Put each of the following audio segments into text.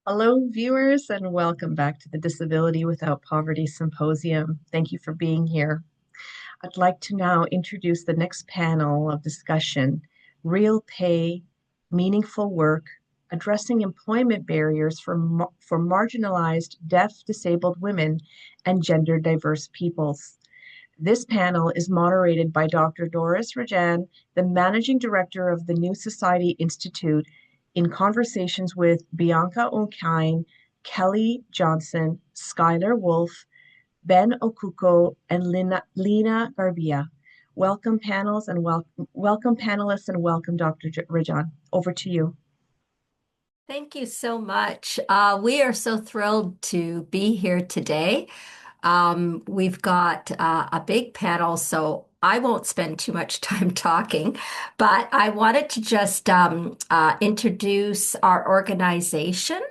Hello, viewers, and welcome back to the Disability Without Poverty Symposium. Thank you for being here. I'd like to now introduce the next panel of discussion, Real Pay, Meaningful Work, Addressing Employment Barriers for Marginalized Deaf, Disabled Women and Gender Diverse Peoples. This panel is moderated by Dr. Doris Rajan, the Managing Director of the New Society Institute, in conversations with Bianca Okine, Kelly Johnson, Skyler Wolfe, Ben Okuko, and Lina Gharbiya. Welcome panels and welcome panelists and welcome Dr. Rajan. Over to you. Thank you so much. We are so thrilled to be here today. We've got a big panel, so I won't spend too much time talking, but I wanted to just introduce our organization.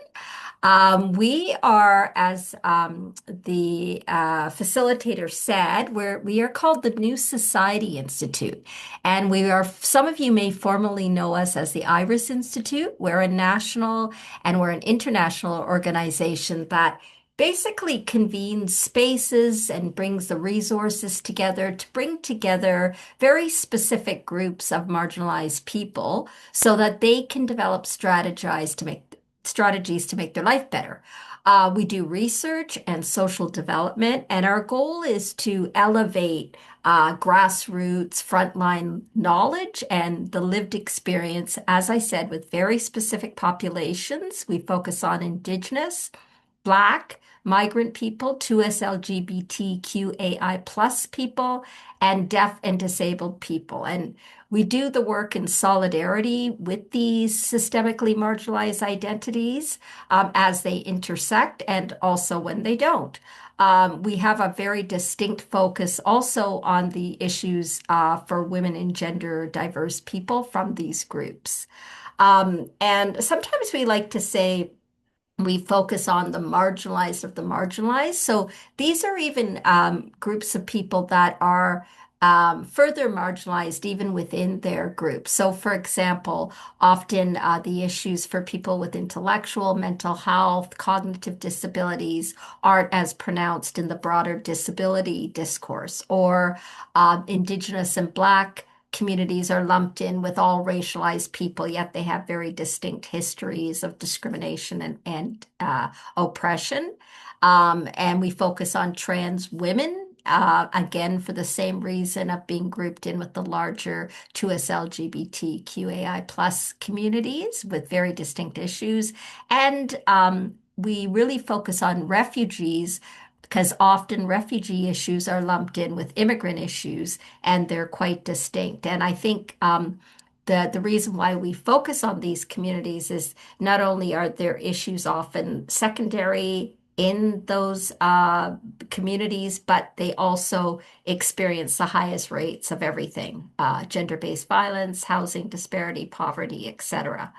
We are, as the facilitator said, we are called the New Society Institute, and we are. Some of you may formally know us as the Iris Institute. We're a national and we're an international organization that basically convenes spaces and brings the resources together to bring together very specific groups of marginalized people so that they can develop strategies to make their life better. We do research and social development, and our goal is to elevate grassroots, frontline knowledge and the lived experience, as I said, with very specific populations. We focus on Indigenous, Black, migrant people, 2S LGBTQAI plus people, and deaf and disabled people. And we do the work in solidarity with these systemically marginalized identities as they intersect and also when they don't. We have a very distinct focus also on the issues for women and gender diverse people from these groups. And sometimes we like to say, we focus on the marginalized of the marginalized. So these are even groups of people that are further marginalized even within their group. So, for example, often the issues for people with intellectual, mental health, cognitive disabilities aren't as pronounced in the broader disability discourse, or Indigenous and Black communities are lumped in with all racialized people, yet they have very distinct histories of discrimination and oppression. And we focus on trans women, again, for the same reason of being grouped in with the larger 2S LGBTQAI plus communities with very distinct issues. And we really focus on refugees because often refugee issues are lumped in with immigrant issues and they're quite distinct. And I think the reason why we focus on these communities is not only are their issues often secondary in those communities, but they also experience the highest rates of everything, gender-based violence, housing disparity, poverty, etc.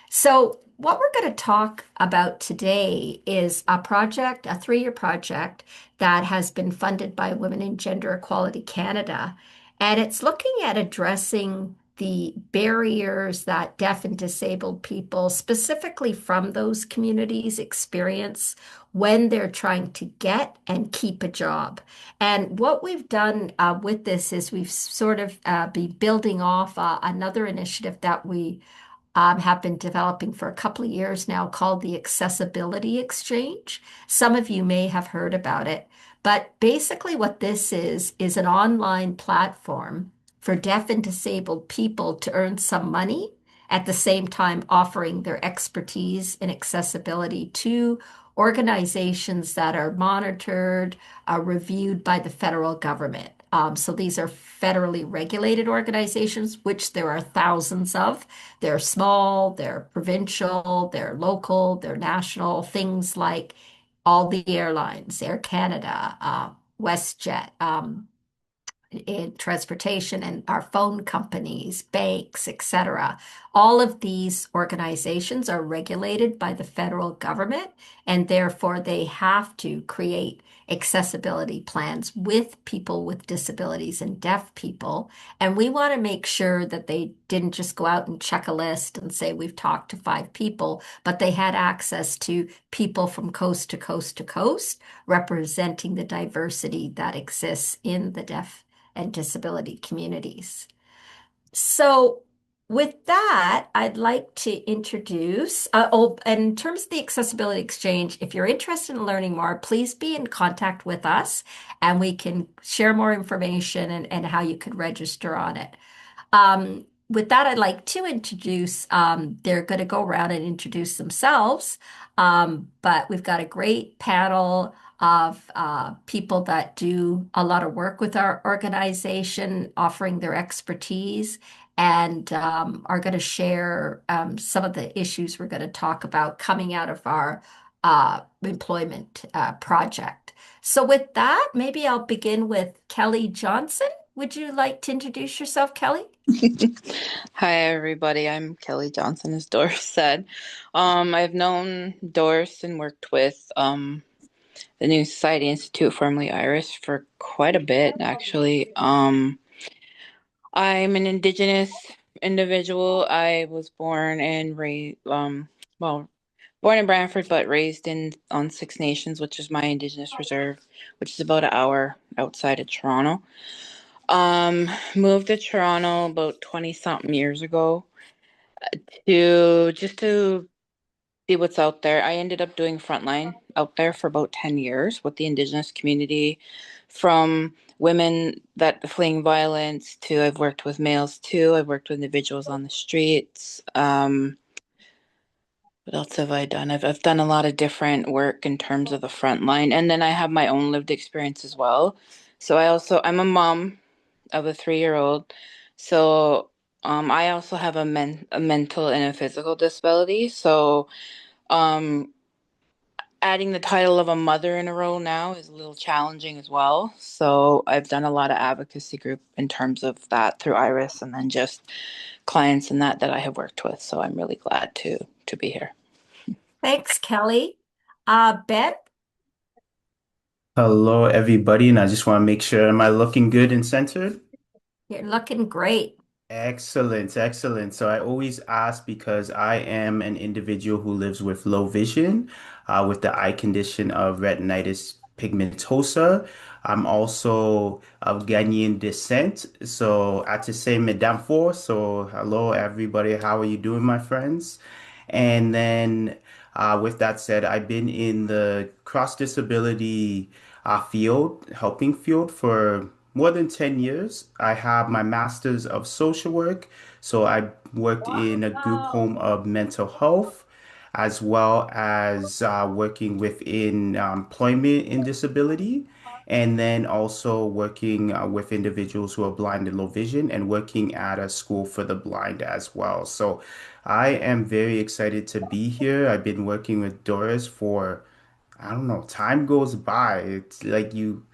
So, what we're going to talk about today is a project, a 3-year project that has been funded by Women in Gender Equality Canada. And it's looking at addressing the barriers that deaf and disabled people, specifically from those communities, experience when they're trying to get and keep a job. And what we've done with this is we've sort of be building off another initiative that we have been developing for a couple of years now called the Accessibility Exchange. Some of you may have heard about it, but basically what this is an online platform for deaf and disabled people to earn some money at the same time offering their expertise in accessibility to organizations that are monitored, reviewed by the federal government. So these are federally regulated organizations, which there are thousands of. They're small, they're provincial, they're local, they're national, things like all the airlines, Air Canada, WestJet, in transportation and our phone companies, banks, etc. All of these organizations are regulated by the federal government, and therefore they have to create accessibility plans with people with disabilities and deaf people. And we want to make sure that they didn't just go out and check a list and say, we've talked to 5 people, but they had access to people from coast to coast to coast, representing the diversity that exists in the deaf and disability communities. So, with that, I'd like to introduce, and in terms of the Accessibility Exchange, if you're interested in learning more, please be in contact with us and we can share more information and how you could register on it. With that, I'd like to introduce, they're going to go around and introduce themselves. But we've got a great panel of people that do a lot of work with our organization, offering their expertise, and are going to share some of the issues we're going to talk about coming out of our employment project. So, with that, maybe I'll begin with Kelly Johnson. Would you like to introduce yourself, Kelly? Hi, everybody. I'm Kelly Johnson, as Doris said. I've known Doris and worked with the New Society Institute, formerly IRIS, for quite a bit, actually. I'm an Indigenous individual. I was born and raised, well, born in Brantford, but raised in on Six Nations, which is my Indigenous reserve, which is about an hour outside of Toronto. Moved to Toronto about 20 something years ago to see what's out there. I ended up doing frontline out there for about 10 years with the Indigenous community, from women that fleeing violence to I've worked with males too. I've worked with individuals on the streets. What else have I done? I've done a lot of different work in terms of the front line, and then I have my own lived experience as well. So I'm a mom of a 3-year old. So I also have a mental and a physical disability. So um adding the title of a mother in a row now is a little challenging as well. So I've done a lot of advocacy group in terms of that through Iris, and then just clients and that I have worked with. So I'm really glad to be here. Thanks, Kelly. Ben, Hello, everybody, and I just want to make sure, am I looking good and centered? you're looking great. Excellent, excellent. So I always ask because I am an individual who lives with low vision, with the eye condition of retinitis pigmentosa. I'm also of Ghanaian descent, so I to say Madame For. So hello, everybody. How are you doing, my friends? And then, with that said, I've been in the cross disability field, helping field for more than 10 years. I have my master's of social work. So I worked in a group home of mental health, as well as working within employment in disability, and then also working with individuals who are blind and low vision, and working at a school for the blind as well. So I am very excited to be here. I've been working with Doris for, I don't know, time goes by. It's like you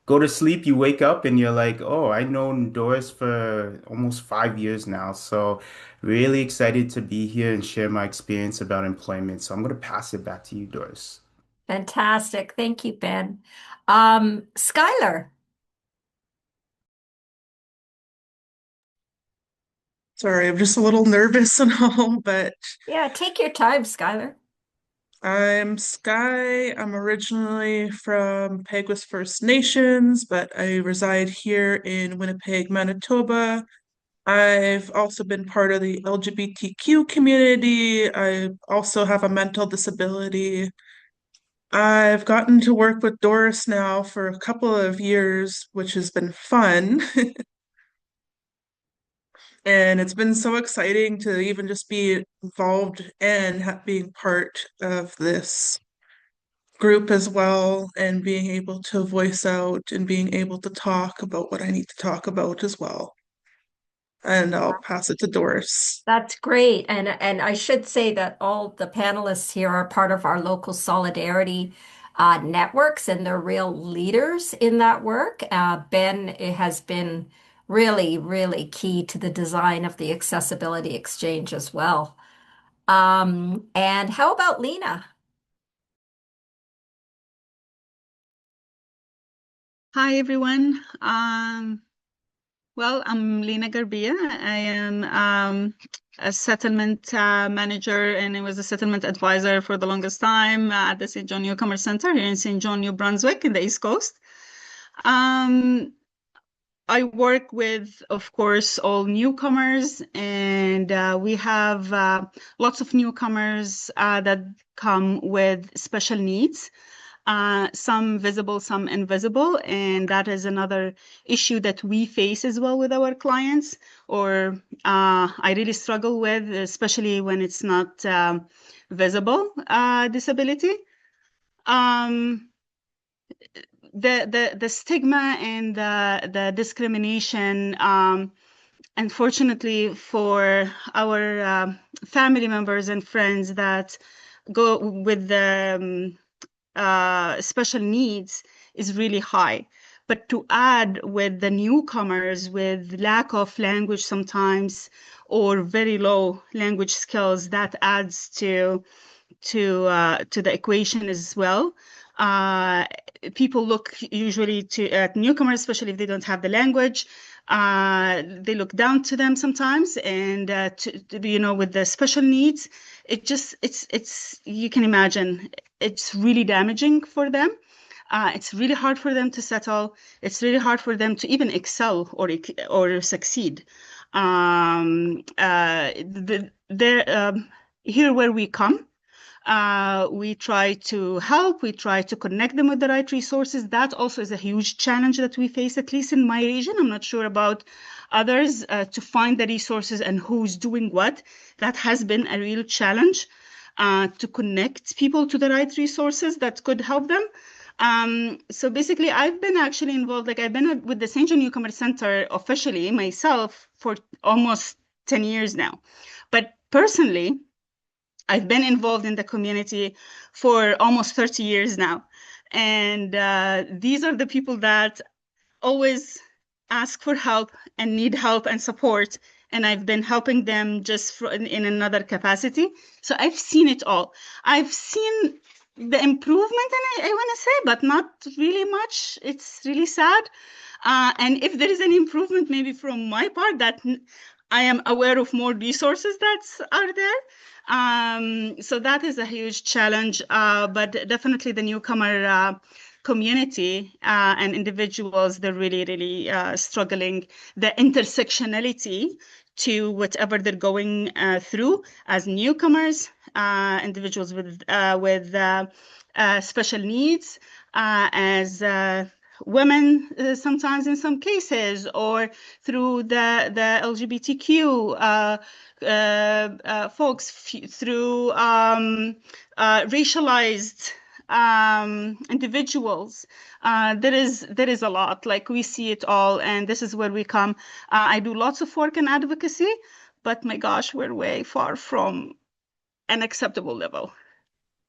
go to sleep, you wake up, and you're like, oh, I've known Doris for almost 5 years now. So, really excited to be here and share my experience about employment. So, I'm going to pass it back to you, Doris. Fantastic. Thank you, Ben. Skyler. Sorry, I'm just a little nervous and all, but Yeah, take your time, Skyler. I'm Sky. I'm originally from Peguis First Nations, but I reside here in Winnipeg, Manitoba. I've also been part of the LGBTQ community. I also have a mental disability. I've gotten to work with Doris now for a couple of years, which has been fun. And it's been so exciting to even just be involved and being part of this group as well, and being able to voice out and being able to talk about what I need to talk about as well. And I'll pass it to Doris. That's great. And I should say that all the panelists here are part of our local solidarity networks, and they're real leaders in that work. Ben has been really, really key to the design of the Accessibility Exchange as well. And how about Lina? Hi, everyone. Well, I'm Lina Gharbiya. I am a settlement manager, and I was a settlement advisor for the longest time at the St. John Newcomer Center here in St. John, New Brunswick, in the East Coast. I work with, of course, all newcomers, and we have lots of newcomers that come with special needs. Some visible, some invisible, and that is another issue that we face as well with our clients, or I really struggle with, especially when it's not visible disability. The stigma and the discrimination, unfortunately, for our family members and friends that go with the special needs is really high. But to add with the newcomers with lack of language sometimes or very low language skills, that adds to the equation as well. People look usually at newcomers, especially if they don't have the language. They look down to them sometimes, and with the special needs, it's you can imagine it's really damaging for them. It's really hard for them to settle. It's really hard for them to even excel or succeed. Here where we come. We try to help, we try to connect them with the right resources. That also is a huge challenge that we face, at least in my region. I'm not sure about others, to find the resources and who's doing what. That has been a real challenge, to connect people to the right resources that could help them. So basically, I've been actually involved, I've been with the St. John Newcomer Center officially myself for almost 10 years now. But personally, I've been involved in the community for almost 30 years now. And these are the people that always ask for help and need help and support. And I've been helping them just in another capacity. So I've seen it all. I've seen the improvement, and I want to say, but not really much. It's really sad. And if there is any improvement, maybe from my part, that I am aware of more resources that are there. So that is a huge challenge, but definitely the newcomer community and individuals, they're really, really struggling. The intersectionality to whatever they're going through as newcomers, individuals with special needs, as women, sometimes in some cases, or through the LGBTQ folks, through racialized individuals. There is a lot, we see it all, and this is where we come. I do lots of work in advocacy, but my gosh, we're way far from an acceptable level.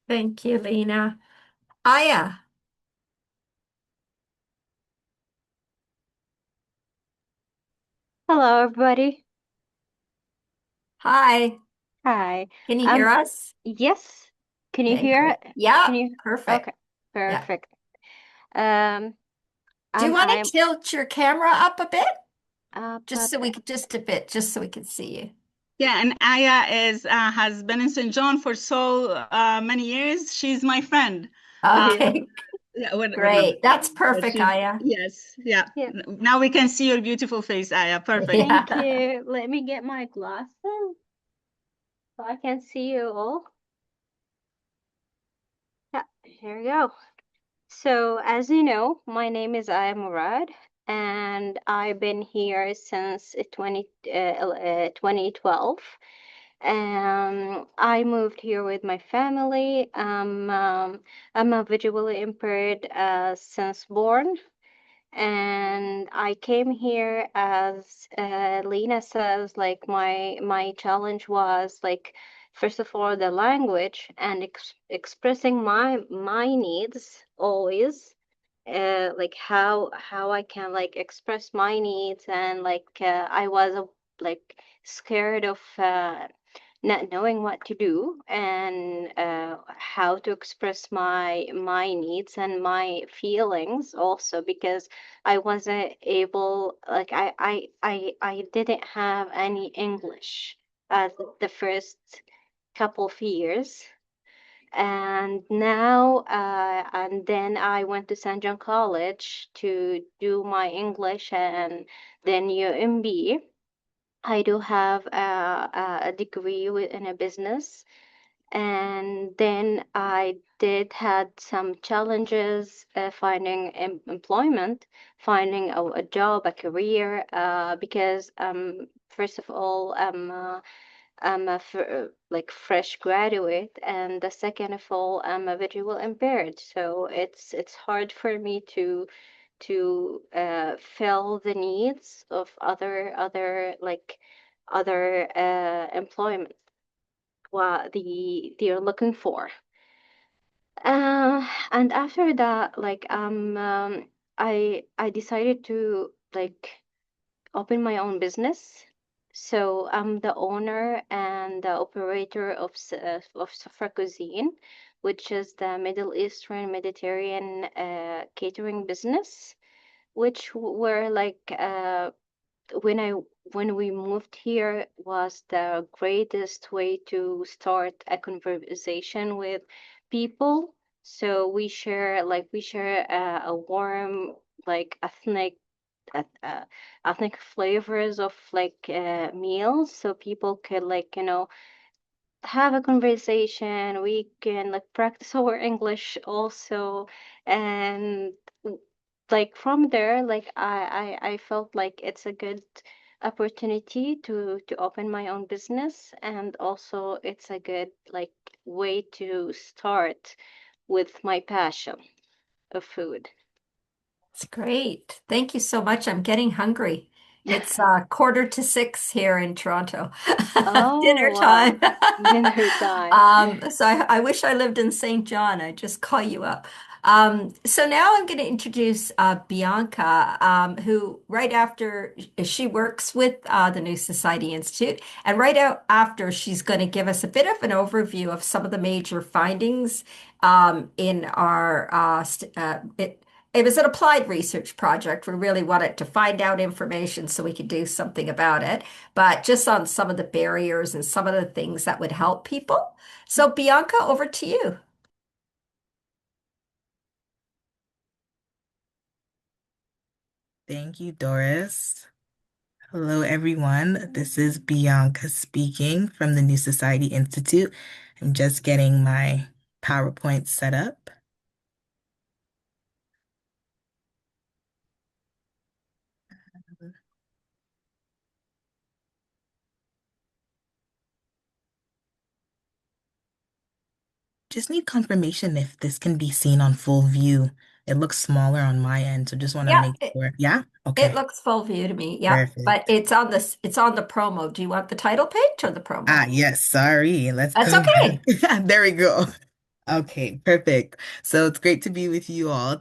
Thank you, Lina. Aya. Hello, everybody. Hi. Hi. Can you hear us? Yes. Can you Okay, hear great. it? Yeah, Can you? perfect. Okay, Yeah. perfect. Do you want to tilt your camera up a bit? Just so we okay. could, just a bit, just so we can see you. Yeah, and Aya has been in St. John for so many years. She's my friend. Okay, Yeah, we're not great. That's friends, but perfect, Aya. yes, yeah. Yeah. Now we can see your beautiful face, Aya. Perfect. Thank Yeah. you. Let me get my glasses so I can see you all. Yeah, here we go. So, as you know, my name is Aya Murad, and I've been here since 2012. I moved here with my family. I'm a visually impaired since born, and I came here as Lena says, my challenge was first of all, the language and expressing my needs always, like how I can like express my needs, and like I was like scared of not knowing what to do, and how to express my needs and my feelings also, because I wasn't able, like I didn't have any English at the first couple of years. And now and then I went to St. John College to do my English, and then UMB. I do have a degree in a business, and then I did had some challenges finding employment, finding a job, a career, because first of all, I'm a like fresh graduate, and the second of all, I'm a visual impaired, so it's hard for me to fill the needs of other employment what they're looking for. And after that, like I decided to like open my own business. So I'm the owner and the operator of Safra Cuisine, which is the Middle Eastern Mediterranean catering business, which were like when I when we moved here was the greatest way to start a conversation with people. So we share a warm like ethnic flavors of like meals, so people could like have a conversation. We can like practice our English also, and like from there, like I felt like it's a good opportunity to open my own business, and also it's a good like way to start with my passion of food. It's great. Thank you so much. I'm getting hungry. It's 5:45 here in Toronto. Oh, Dinner wow. time. Dinner time. So I wish I lived in St. John. I'd just call you up. So now I'm going to introduce Bianca, who right after she works with the New Society Institute, and right out after she's going to give us a bit of an overview of some of the major findings in our it was an applied research project. We really wanted to find out information so we could do something about it, but just on some of the barriers and some of the things that would help people. So, Bianca, over to you. Thank you, Doris. Hello, everyone. This is Bianca speaking from the New Society Institute. I'm just getting my PowerPoint set up. Just need confirmation if this can be seen on full view. It looks smaller on my end, so just want to Yeah, make sure. Yeah? it Okay, looks full view to me. Yeah, but perfect. it's on the promo. Do you want the title page or the promo? Yes, sorry. Let's That's go okay. back. There we go. Okay, perfect. So it's great to be with you all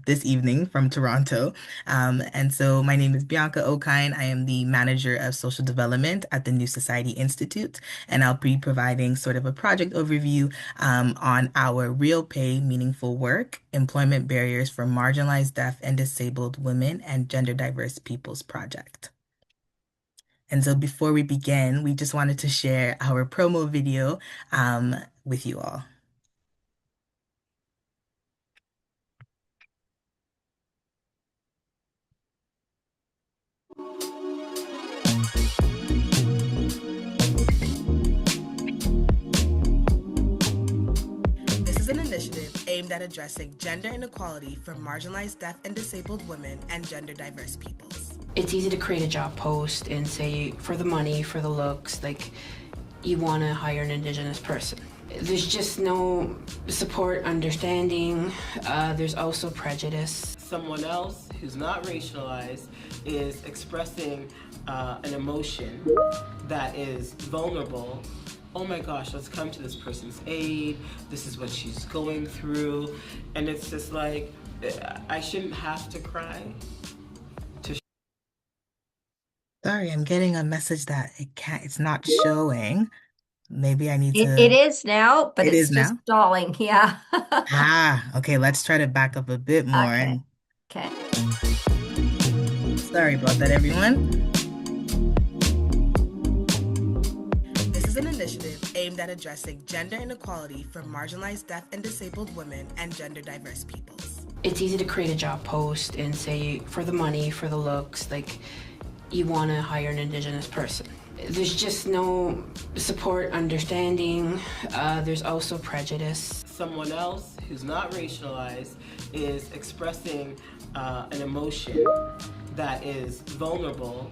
this evening from Toronto. And so my name is Bianca Okine. I am the manager of social development at the New Society Institute, and I'll be providing sort of a project overview on our Real Pay, Meaningful Work, Employment Barriers for Marginalized, Deaf, and Disabled Women and Gender Diverse Peoples project. And so before we begin, we just wanted to share our promo video with you all. This is an initiative aimed at addressing gender inequality for marginalized deaf and disabled women and gender diverse peoples. It's easy to create a job post and say for the money, for the looks, like you want to hire an Indigenous person. There's just no support, understanding. There's also prejudice. Someone else who's not racialized is expressing an emotion that is vulnerable oh my gosh, let's come to this person's aid. This is what she's going through. And it's just like, I shouldn't have to cry to. Sorry, I'm getting a message that it's not showing. Maybe I need It to, is now, but it it's is just now. stalling. Yeah. Okay, let's try to back up a bit more. Okay. And Okay. sorry about that, everyone. This is an initiative aimed at addressing gender inequality for marginalized deaf and disabled women and gender diverse peoples. It's easy to create a job post and say, for the money, for the looks, like you want to hire an Indigenous person. There's just no support, understanding. There's also prejudice. Someone else who's not racialized is expressing an emotion that is vulnerable.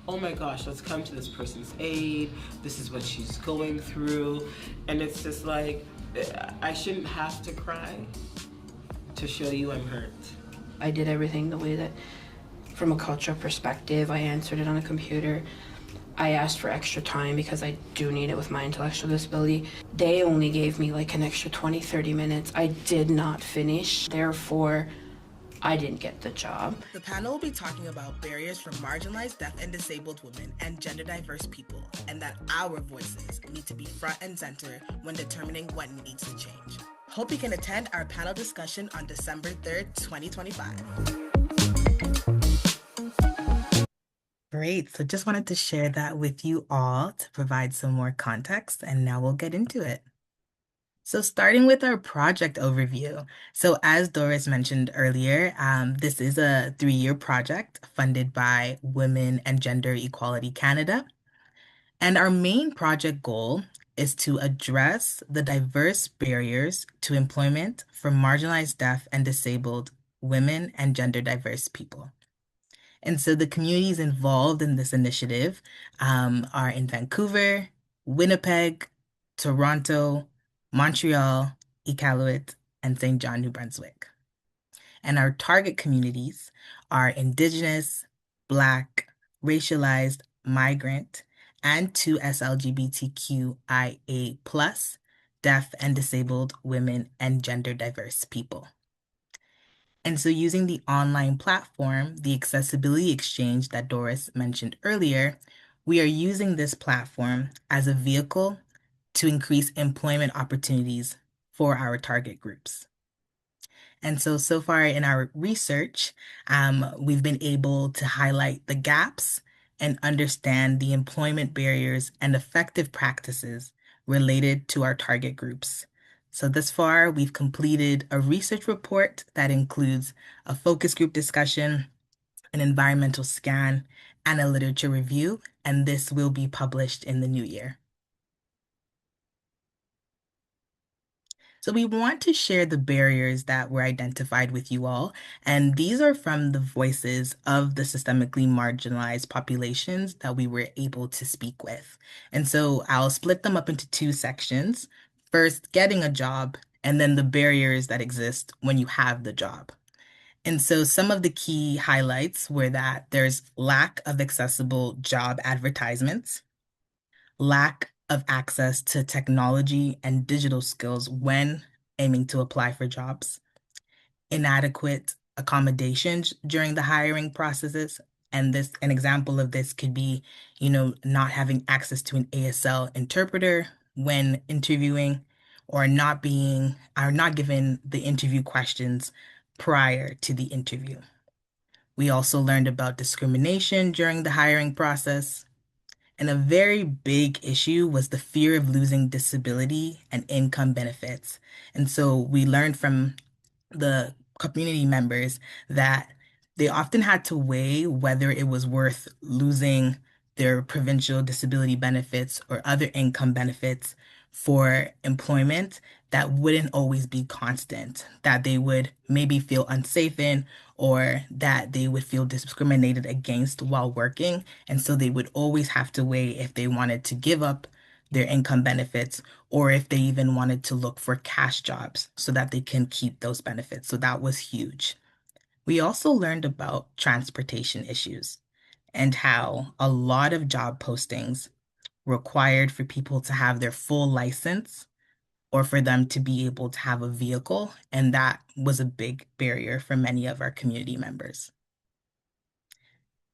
Oh my gosh, let's come to this person's aid. This is what she's going through. And it's just like, I shouldn't have to cry to show you I'm hurt. I did everything the way that, from a cultural perspective, I answered it on a computer. I asked for extra time because I do need it with my intellectual disability. They only gave me like an extra 20, 30 minutes. I did not finish. Therefore, I didn't get the job. The panel will be talking about barriers for marginalized deaf and disabled women and gender diverse people, and that our voices need to be front and center when determining what needs to change. Hope you can attend our panel discussion on December 3rd, 2025. Great. So just wanted to share that with you all to provide some more context, and now we'll get into it. So starting with our project overview. So as Doris mentioned earlier, this is a 3-year project funded by Women and Gender Equality Canada. And our main project goal is to address the diverse barriers to employment for marginalized deaf and disabled women and gender diverse people. And so the communities involved in this initiative are in Vancouver, Winnipeg, Toronto, Montreal, Iqaluit, and St. John, New Brunswick. And our target communities are Indigenous, Black, racialized, migrant, and 2S LGBTQIA+, deaf and disabled women and gender diverse people. And so using the online platform, the Accessibility Exchange that Doris mentioned earlier, we are using this platform as a vehicle to increase employment opportunities for our target groups. And so far in our research, we've been able to highlight the gaps and understand the employment barriers and effective practices related to our target groups. So thus far, we've completed a research report that includes a focus group discussion, an environmental scan, and a literature review, and this will be published in the new year. So we want to share the barriers that were identified with you all, and these are from the voices of the systemically marginalized populations that we were able to speak with. And so I'll split them up into 2 sections. First, getting a job, and then the barriers that exist when you have the job. And so some of the key highlights were that there's lack of accessible job advertisements, lack of access to technology and digital skills when aiming to apply for jobs, inadequate accommodations during the hiring processes. And an example of this could be, not having access to an ASL interpreter when interviewing, or not given the interview questions prior to the interview. We also learned about discrimination during the hiring process. And a very big issue was the fear of losing disability and income benefits. And so we learned from the community members that they often had to weigh whether it was worth losing their provincial disability benefits or other income benefits for employment that wouldn't always be constant, that they would maybe feel unsafe in, or that they would feel discriminated against while working. And so they would always have to weigh if they wanted to give up their income benefits, or if they even wanted to look for cash jobs so that they can keep those benefits. So that was huge. We also learned about transportation issues and how a lot of job postings required for people to have their full license or for them to be able to have a vehicle, and that was a big barrier for many of our community members.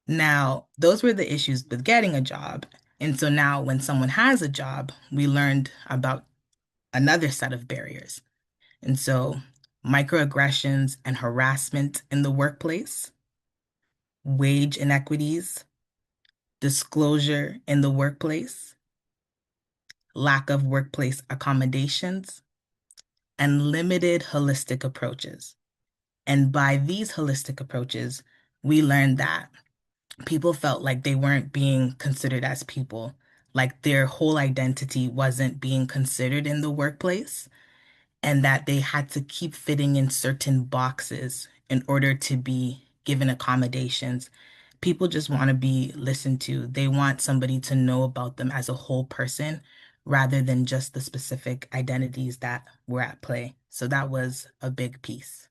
Now, those were the issues with getting a job. And so now when someone has a job, we learned about another set of barriers. And so microaggressions and harassment in the workplace, wage inequities, disclosure in the workplace, lack of workplace accommodations, and limited holistic approaches. And by these holistic approaches, we learned that people felt like they weren't being considered as people, like their whole identity wasn't being considered in the workplace, and that they had to keep fitting in certain boxes in order to be given accommodations. People just want to be listened to. They want somebody to know about them as a whole person rather than just the specific identities that were at play. So that was a big piece.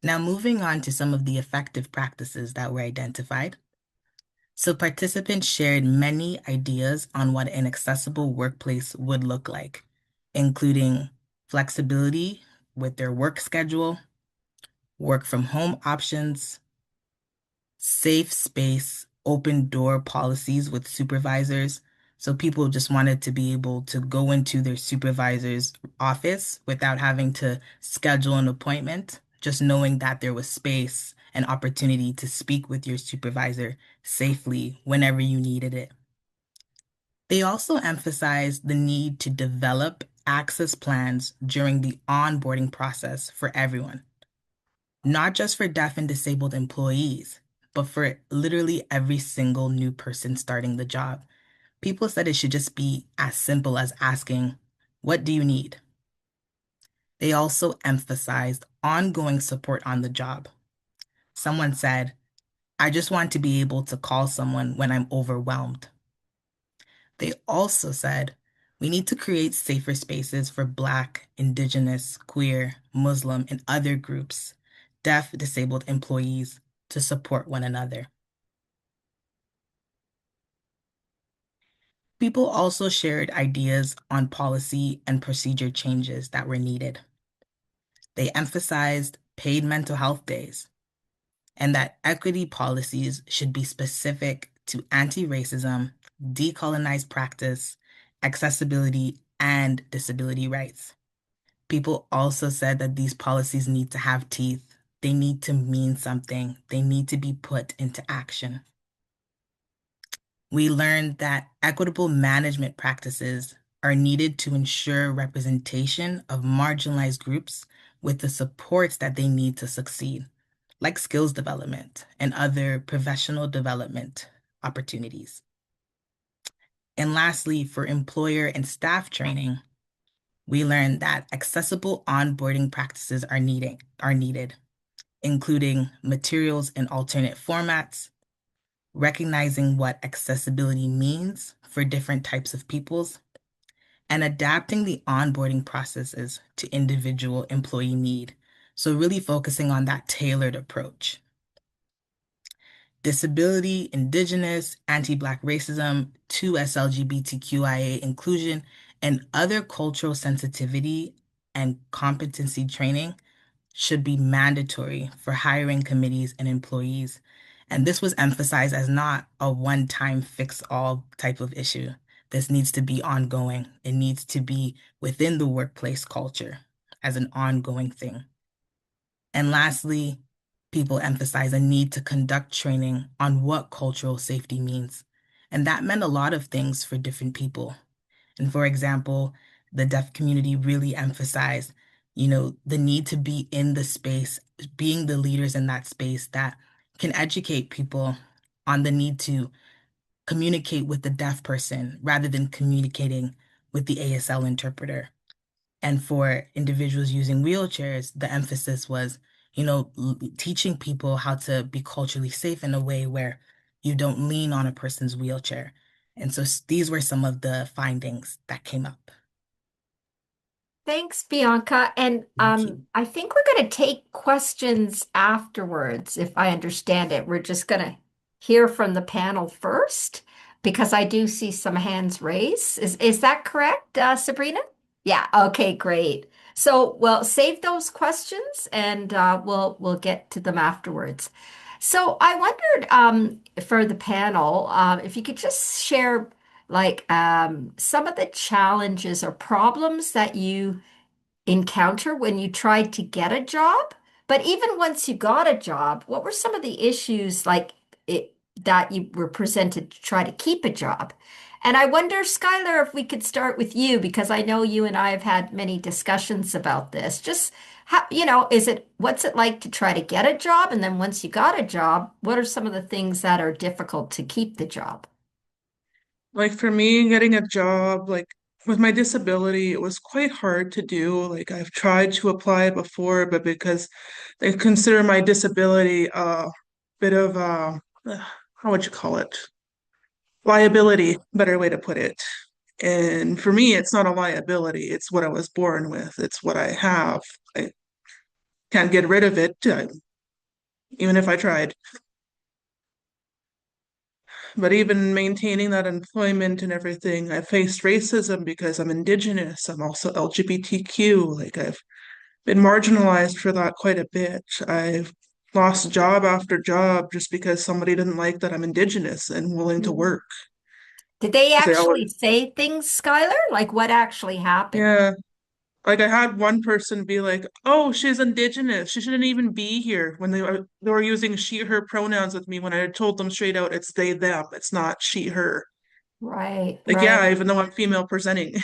Now, moving on to some of the effective practices that were identified. So participants shared many ideas on what an accessible workplace would look like, including flexibility with their work schedule, work from home options, safe space, open door policies with supervisors. So people just wanted to be able to go into their supervisor's office without having to schedule an appointment, just knowing that there was space and opportunity to speak with your supervisor safely whenever you needed it. They also emphasized the need to develop access plans during the onboarding process for everyone, not just for deaf and disabled employees, but for literally every single new person starting the job. People said it should just be as simple as asking, "What do you need?" They also emphasized ongoing support on the job. Someone said, "I just want to be able to call someone when I'm overwhelmed." They also said, "We need to create safer spaces for Black, Indigenous, queer, Muslim, and other groups, deaf, disabled employees to support one another." People also shared ideas on policy and procedure changes that were needed. They emphasized paid mental health days and that equity policies should be specific to anti-racism, decolonized practice, accessibility, and disability rights. People also said that these policies need to have teeth. They need to mean something. They need to be put into action. We learned that equitable management practices are needed to ensure representation of marginalized groups with the supports that they need to succeed, like skills development and other professional development opportunities. And lastly, for employer and staff training, we learned that accessible onboarding practices are needed, including materials in alternate formats, recognizing what accessibility means for different types of peoples, and adapting the onboarding processes to individual employee need. So really focusing on that tailored approach. Disability, Indigenous, anti-Black racism, 2S LGBTQIA inclusion, and other cultural sensitivity and competency training should be mandatory for hiring committees and employees. And this was emphasized as not a one-time fix-all type of issue. This needs to be ongoing. It needs to be within the workplace culture as an ongoing thing. And lastly, people emphasize a need to conduct training on what cultural safety means. And that meant a lot of things for different people. And for example, the deaf community really emphasized, the need to be in the space, being the leaders in that space that can educate people on the need to communicate with the deaf person rather than communicating with the ASL interpreter. And for individuals using wheelchairs, the emphasis was, teaching people how to be culturally safe in a way where you don't lean on a person's wheelchair. And so these were some of the findings that came up. Thanks, Bianca. And Thank you. I think we're going to take questions afterwards, if I understand it. We're just going to hear from the panel first because I do see some hands raised. Is that correct, Sabrina? Yeah, okay, great. So we'll save those questions and we'll get to them afterwards. So I wondered for the panel if you could just share like some of the challenges or problems that you encounter when you tried to get a job. But even once you got a job, what were some of the issues like that you were presented to try to keep a job? And I wonder, Skyler, if we could start with you, because I know you and I have had many discussions about this. Just how, what's it like to try to get a job? And then once you got a job, what are some of the things that are difficult to keep the job? Like for me, getting a job, like with my disability, it was quite hard to do. Like I've tried to apply before, but because they consider my disability a bit of how would you call it? Liability, better way to put it. And for me, it's not a liability. It's what I was born with. It's what I have. I can't get rid of it, even if I tried. But even maintaining that employment and everything, I faced racism because I'm Indigenous. I'm also LGBTQ. Like I've been marginalized for that quite a bit. I've lost job after job just because somebody didn't like that I'm Indigenous and willing to work. Did they 'Cause they always, actually say things, Skyler? Like what actually happened? yeah. Like I had one person be like, "Oh, she's Indigenous. She shouldn't even be here." When they were using she her pronouns with me when I had told them straight out it's they them. It's not she her. Right, Like right. yeah, even though I'm female presenting.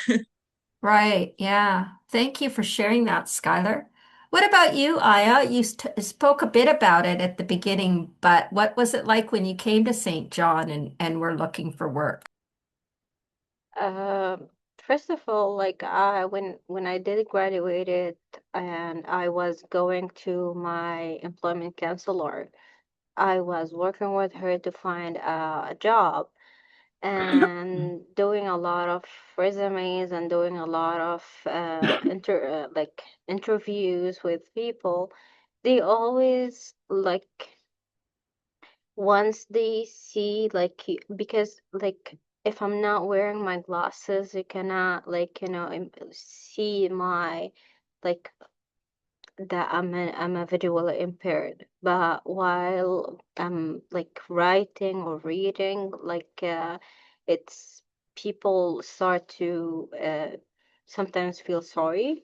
Right. Yeah. Thank you for sharing that, Skylar. What about you, Aya? You spoke a bit about it at the beginning, but what was it like when you came to St. John and were looking for work? Um, First of all, like I when I did graduated and I was going to my employment counselor, I was working with her to find a job and doing a lot of resumes and doing a lot of interviews with people. They always like once they see because like if I'm not wearing my glasses, you cannot see my like that I'm a visually impaired. But while I'm like writing or reading, it's people start to sometimes feel sorry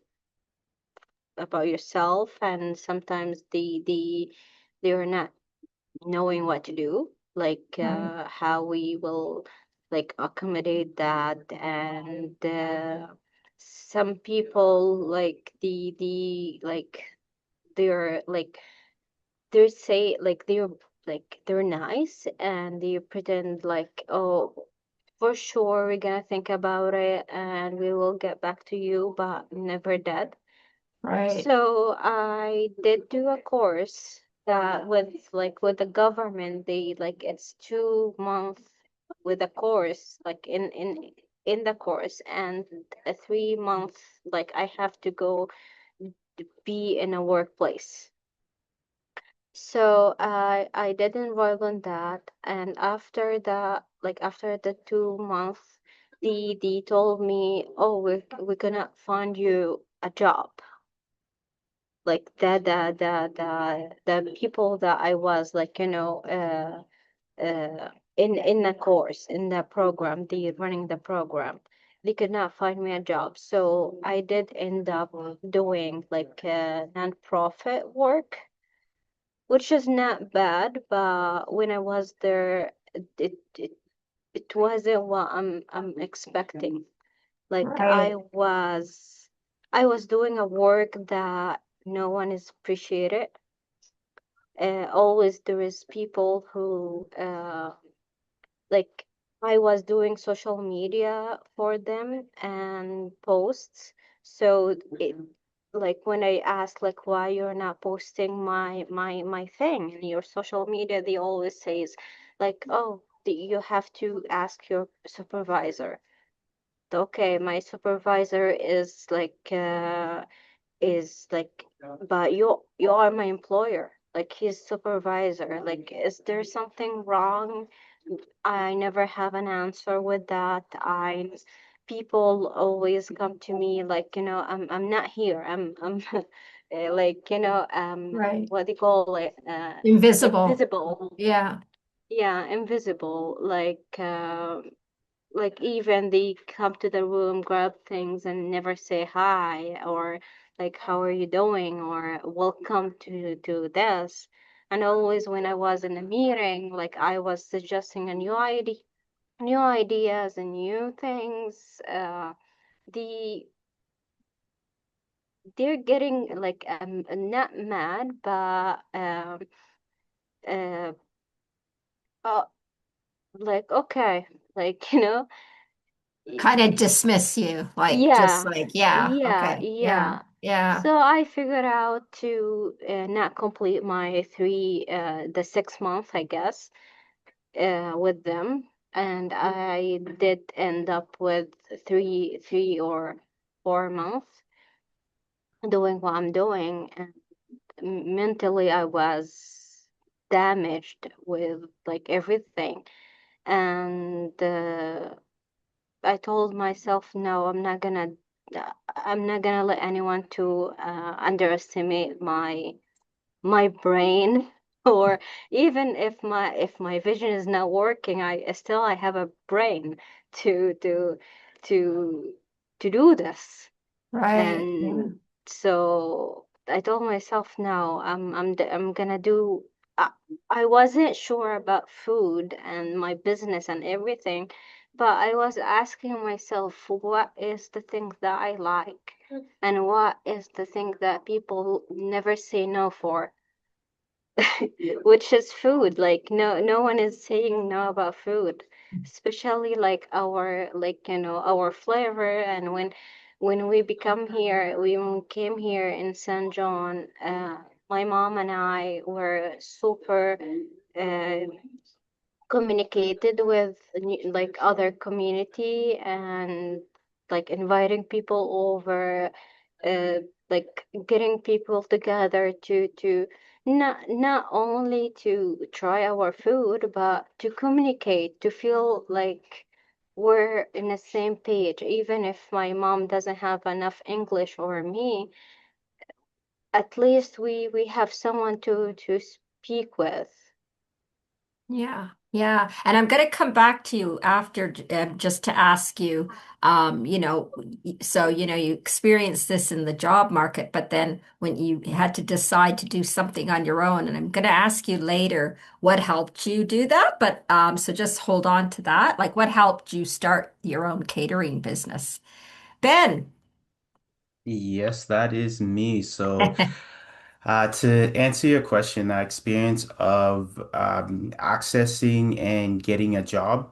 about yourself, and sometimes they're not knowing what to do, Right. how we will like accommodate that. And some people the like they're like they say they're nice and they pretend like, oh, for sure we're gonna think about it and we will get back to you, but never did. Right. So I did do a course that with the government, they like it's 2 months with a course, like in the course, and a 3 month like I have to go to be in a workplace. So I did enroll in that, and after that, like after the 2 months, they told me, oh, we're gonna find you a job. Like the people that I was like in the course in the program, they running the program, they could not find me a job, so I did end up doing like non-profit work, which is not bad, but when I was there, it wasn't what I'm expecting. Like Right. I was doing a work that no one is appreciated. Always there is people who like I was doing social media for them and posts. So it, like when I ask like why you're not posting my thing in your social media, they always says like, oh, you have to ask your supervisor. Okay, my supervisor is like, but you are my employer. like his supervisor. Like, is there something wrong? I never have an answer with that. People always come to me like, I'm not here. I'm like, Right. what do you call it? Invisible. Invisible. Yeah. Yeah, invisible. Like even they come to the room, grab things and never say hi, or like, how are you doing, or welcome to this. And always when I was in a meeting, like I was suggesting a new ideas and new things, the they're getting like not mad, but uh, uh like, okay, like, Kind of dismiss you, like just yeah, like, yeah, yeah, okay, yeah, yeah. yeah. So I figured out to not complete my the 6 month, I guess, with them, and I did end up with 3 or 4 months doing what I'm doing, and mentally I was damaged with like everything, and I told myself, no, I'm not gonna let anyone to underestimate my brain, or even if my vision is not working, I have a brain to to to to do this. Right. Yeah. And so I told myself, no, I'm gonna do. I, I wasn't sure about food and my business and everything, but I was asking myself, what is the thing that I like, and what is the thing that people never say no for, which is food. Like, no one is saying no about food, especially like our flavor. And when we become here, when we came here in San John, my mom and I were super uh, communicated with like other community, and like inviting people over, uh, like getting people together to not only to try our food, but to communicate, to feel like we're in the same page. Even if my mom doesn't have enough English, or me, at least we have someone to speak with. Yeah, yeah. And I'm going to come back to you after just to ask you, so, you experienced this in the job market, but then when you had to decide to do something on your own, and I'm going to ask you later what helped you do that. But so just hold on to that. Like, what helped you start your own catering business? Ben. Yes, that is me. So, to answer your question, the experience of accessing and getting a job,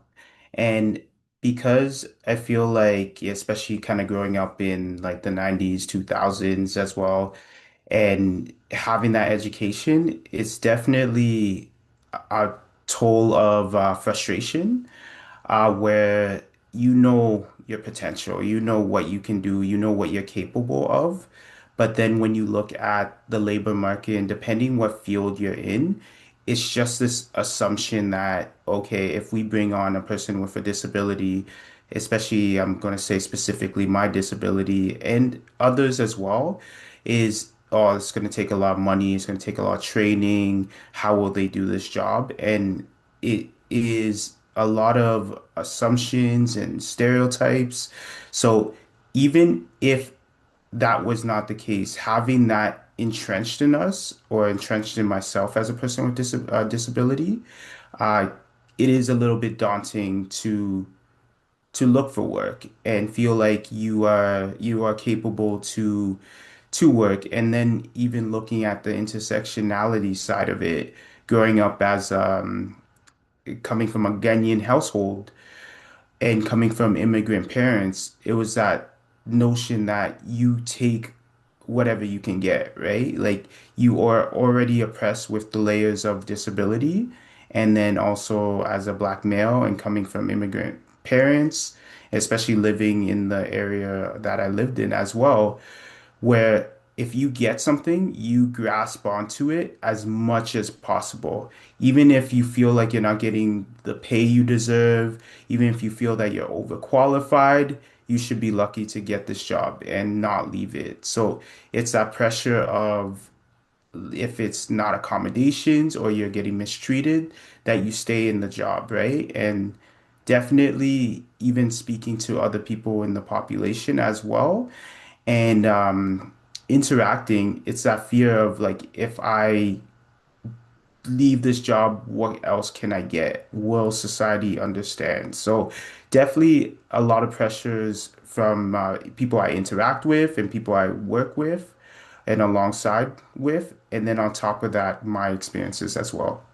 and because I feel like, especially kind of growing up in like the 90s, 2000s as well, and having that education, it's definitely a toll of frustration, where you know your potential, you know what you can do, you know what you're capable of. But then when you look at the labor market, and depending what field you're in, it's just this assumption that, okay, if we bring on a person with a disability, especially I'm going to say specifically my disability and others as well, is, oh, it's going to take a lot of money, it's going to take a lot of training. How will they do this job? And it is a lot of assumptions and stereotypes. So even if that was not the case, having that entrenched in us, or entrenched in myself as a person with disability, uh, it is a little bit daunting to look for work and feel like you are capable to work. And then even looking at the intersectionality side of it, growing up as coming from a Ghanaian household and coming from immigrant parents, it was that notion that you take whatever you can get, right? Like, you are already oppressed with the layers of disability. And then also as a black male and coming from immigrant parents, especially living in the area that I lived in as well, where if you get something, you grasp onto it as much as possible. Even if you feel like you're not getting the pay you deserve, even if you feel that you're overqualified, you should be lucky to get this job and not leave it. So it's that pressure of if it's not accommodations or you're getting mistreated, that you stay in the job, right? And definitely even speaking to other people in the population as well and interacting, it's that fear of like, if I leave this job, what else can I get? Will society understand? So definitely a lot of pressures from people I interact with and people I work with and alongside with. And then on top of that, my experiences as well.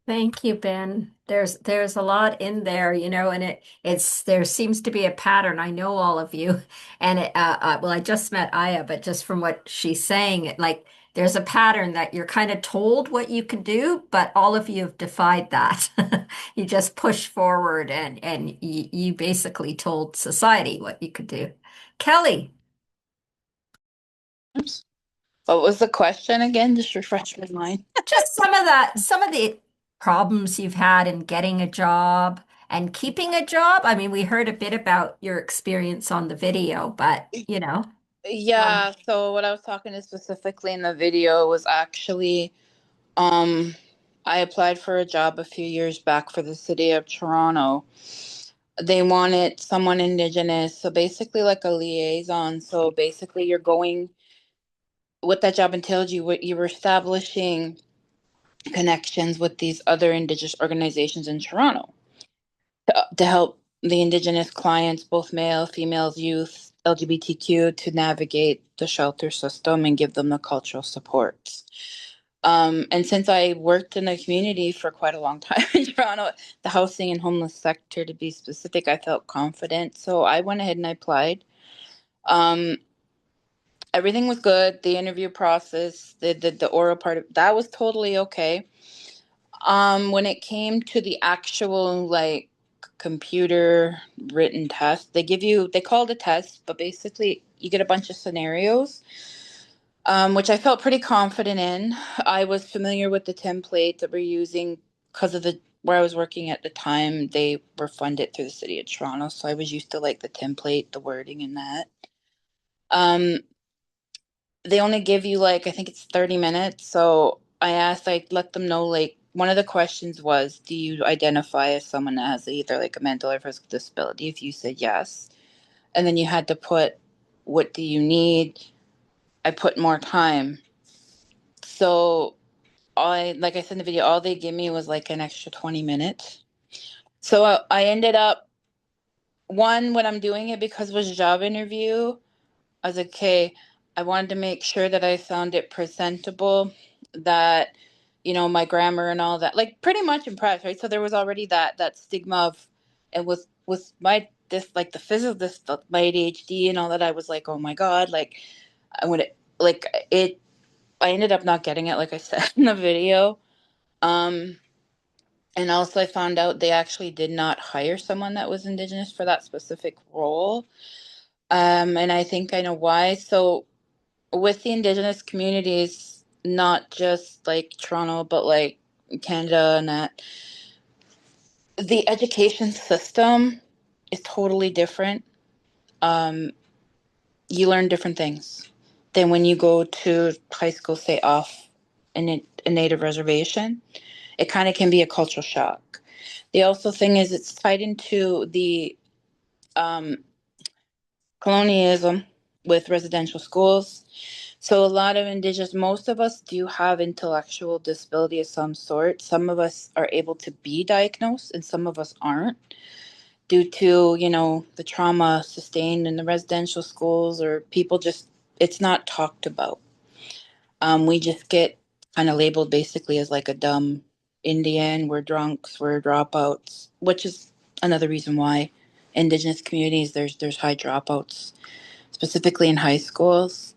Thank you, Ben. There's a lot in there, and it's there seems to be a pattern. I know all of you, and well, I just met Aya, but just from what she's saying, like there's a pattern that you're kind of told what you can do, but all of you have defied that. You just push forward, and you basically told society what you could do. Kelly. What was the question again? Just refresh my mind. Just some of the problems you've had in getting a job and keeping a job. I mean, we heard a bit about your experience on the video, but um, Yeah, so what I was talking to specifically in the video was actually um I applied for a job a few years back for the city of Toronto. They wanted someone indigenous, so basically like a liaison. So basically you're going what that job entailed you were establishing connections with these other indigenous organizations in Toronto to help the indigenous clients, both male, females, youth, LGBTQ, to navigate the shelter system and give them the cultural supports. And since I worked in the community for quite a long time in Toronto, the housing and homeless sector to be specific, I felt confident. So I went ahead and I applied. Um, Everything was good. The interview process, the oral part of that was totally okay. When it came to the actual like computer written test, they call it a test, but basically you get a bunch of scenarios, which I felt pretty confident in. I was familiar with the template that we're using because of the where I was working at the time. They were funded through the city of Toronto, so I was used to like the template, the wording, and that. Um, they only give you like I think it's 30 minutes. So I let them know like one of the questions was, do you identify as someone that has either like a mental or physical disability? If you said yes, and then you had to put what do you need? I put more time. So I like I said in the video, all they give me was like an extra 20 minutes. So I ended up when I'm doing it because it was a job interview. I was like, okay, I wanted to make sure that I found it presentable, that my grammar and all that, like pretty much impressed, right? So there was already that stigma of, and with my this like the physical this my ADHD and all that, I was like, oh my God, like I would like it. I ended up not getting it, like I said in the video. Um, and also I found out they actually did not hire someone that was Indigenous for that specific role. And I think I know why. So with the Indigenous communities, not just like Toronto, but like Canada and that, the education system is totally different. Um, you learn different things than when you go to high school, say off a native reservation. It kind of can be a cultural shock. The also thing is it's tied into the um, colonialism with residential schools. So a lot of Indigenous, most of us do have intellectual disability of some sort. Some of us are able to be diagnosed and some of us aren't due to, the trauma sustained in the residential schools, or people just, it's not talked about. We just get kind of labeled basically as like a dumb Indian, we're drunks, we're dropouts, which is another reason why Indigenous communities, there's high dropouts, specifically in high schools,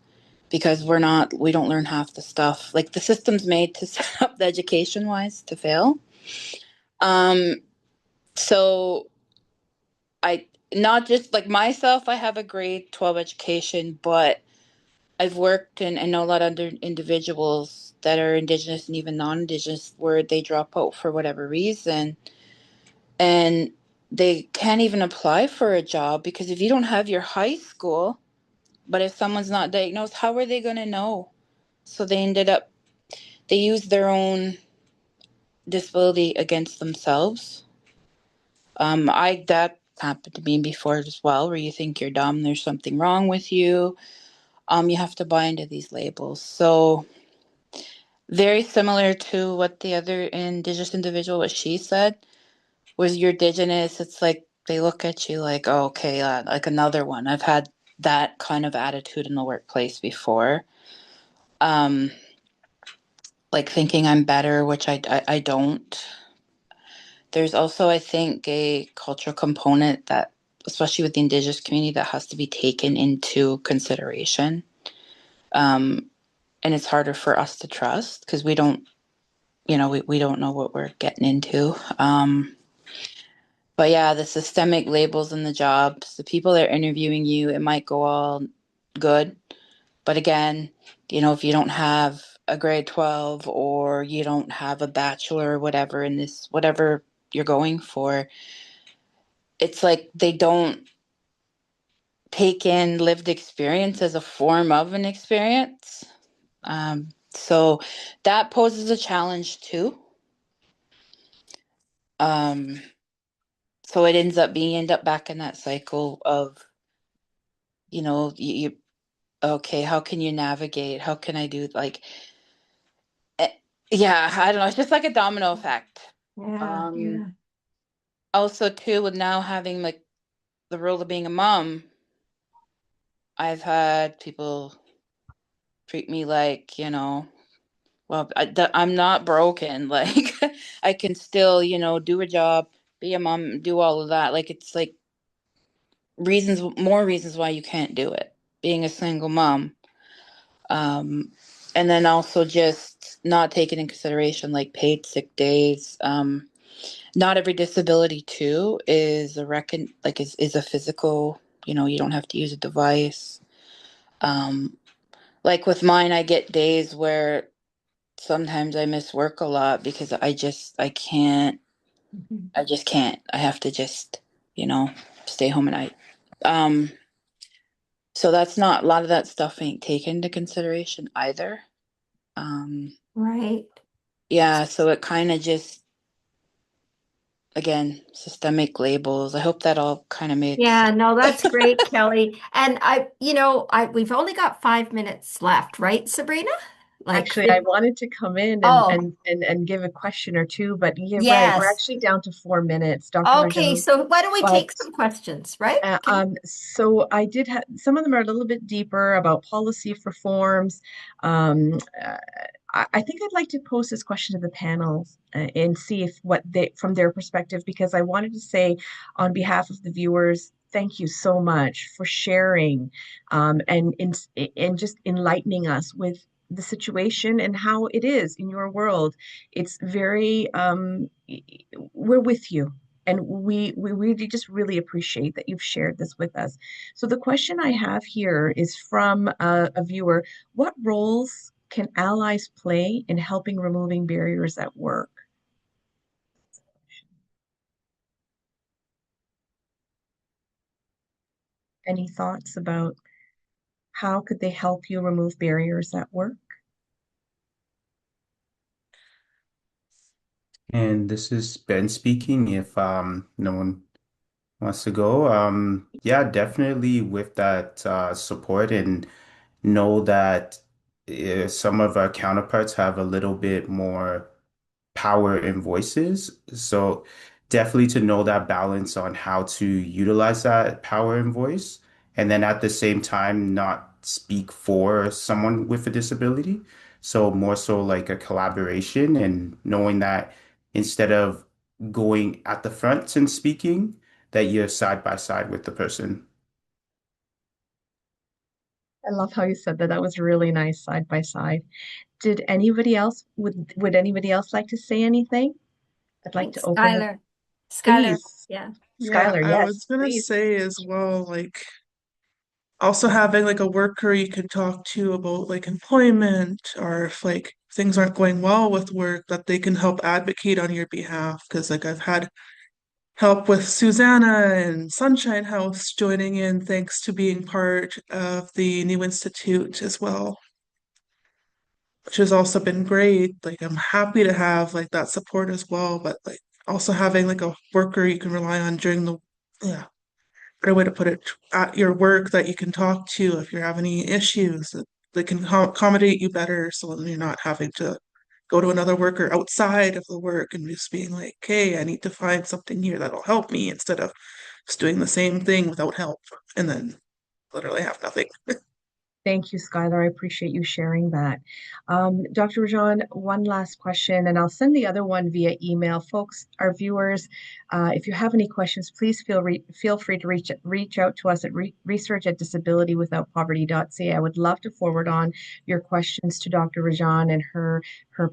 because we don't learn half the stuff. Like the system's made to set up the education wise to fail. Um, so I not just like myself, I have a grade 12 education, but I've worked and know a lot of other individuals that are Indigenous and even non-Indigenous where they drop out for whatever reason, and they can't even apply for a job because if you don't have your high school, but if someone's not diagnosed, how are they going to know? So they used their own disability against themselves. That happened to me before as well, where you think you're dumb, there's something wrong with you. You have to buy into these labels. So very similar to what the other Indigenous individual, what she said, was you're Indigenous. It's like they look at you like, oh, okay, like another one. I've had that kind of attitude in the workplace before. Um, like thinking I'm better, which I don't. There's also, I think, a cultural component that, especially with the Indigenous community, that has to be taken into consideration. And it's harder for us to trust because we don't, we don't know what we're getting into. But yeah, the systemic labels in the jobs, the people that are interviewing you, it might go all good. But again, if you don't have a grade 12 or you don't have a bachelor or whatever in this, whatever you're going for, it's like they don't take in lived experience as a form of an experience. So that poses a challenge too. So it end up back in that cycle of, you okay, how can you navigate? How can I do eh, yeah, I don't know. It's just like a domino effect. Yeah. Also too, with now having like the role of being a mom, I've had people treat me like, well, I'm not broken. Like I can still, do a job, be a mom, do all of that. Like it's like more reasons why you can't do it. Being a single mom. And then also just not taking in consideration like paid sick days. Not every disability too is is a physical, you don't have to use a device. Like with mine, I get days where sometimes I miss work a lot because I just can't. I have to just, you know, stay home at night. Um, so that's not, a lot of that stuff ain't taken into consideration either. Right. Yeah, so it kind of just, again, systemic labels. I hope that all kind of made Yeah, sense. no, that's great, Kelly. And we've only got 5 minutes left, right, Sabrina? Like, Actually, I wanted to come in and oh, give a question or two, but you're right. We're yes. actually down to 4 minutes, Dr. Okay, Rajan. so why don't we take But some questions, right? so I did have some of them are a little bit deeper about policy reforms. Um, uh, I think I'd like to pose this question to the panel and see if what they, from their perspective, because I wanted to say on behalf of the viewers, thank you so much for sharing and just enlightening us with the situation and how it is in your world. It's very, we're with you. And we really just really appreciate that you've shared this with us. So the question I have here is from a viewer. What roles can allies play in helping removing barriers at work? Any thoughts about how could they help you remove barriers at work? And this is Ben speaking. If no one wants to go, yeah, definitely with that support and know that some of our counterparts have a little bit more power and voices. So definitely to know that balance on how to utilize that power and voice, and then at the same time not speak for someone with a disability. So more so like a collaboration and knowing that instead of going at the front and speaking, that you're side by side with the person. I love how you said that. That was really nice side by side. Did anybody else would anybody else like to say anything? I'd I like think to open it. Skyler. Skyler, Please, yeah. Yeah, Skylar, I was yes, gonna please. say as well, like Also having like a worker you can talk to about like employment or if like things aren't going well with work that they can help advocate on your behalf. Because like I've had help with Susanna and Sunshine House joining in thanks to being part of the new institute as well, which has also been great. Like I'm happy to have like that support as well, but like also having like a worker you can rely on during the yeah, better way to put it, at your work that you can talk to if you have any issues that they can accommodate you better so you're not having to go to another worker outside of the work and just being like, hey, I need to find something here that'll help me instead of just doing the same thing without help and then literally have nothing. Thank you, Skylar. I appreciate you sharing that. Dr. Rajan, one last question, and I'll send the other one via email. Folks, our viewers, if you have any questions, please feel free to reach out to us at research@disabilitywithoutpoverty.ca. I would love to forward on your questions to Dr. Rajan and her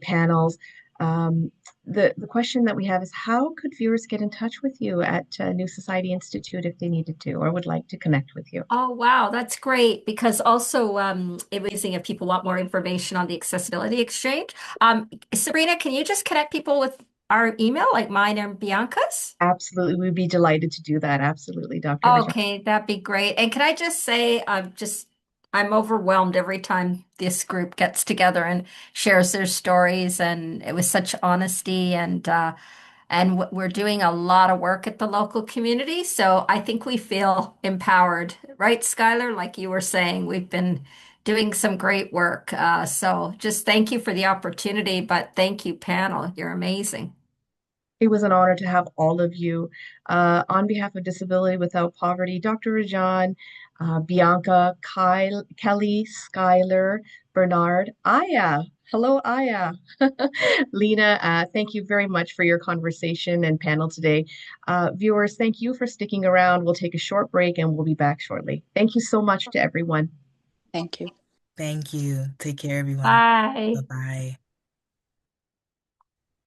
panels. Um, the question that we have is how could viewers get in touch with you at New Society Institute if they needed to or would like to connect with you? Oh, wow, that's great because also it was amazing if people want more information on the Accessibility Exchange. Sabrina, can you just connect people with our email, like mine and Bianca's? Absolutely. We'd be delighted to do that. Absolutely, Dr. Rajan. Okay, that'd be great. And can I just say, I'm overwhelmed every time this group gets together and shares their stories, and it was such honesty and we're doing a lot of work at the local community. So I think we feel empowered, right, Skyler? Like you were saying, we've been doing some great work. So just thank you for the opportunity, but thank you, panel. You're amazing. It was an honor to have all of you. On behalf of Disability Without Poverty, Dr. Rajan, Bianca, Kelly, Skyler, Bernard, Aya. Hello, Aya. Lina, thank you very much for your conversation and panel today. Viewers, thank you for sticking around. We'll take a short break and we'll be back shortly. Thank you so much to everyone. Thank you. Thank you. Take care, everyone. Bye. Bye-bye.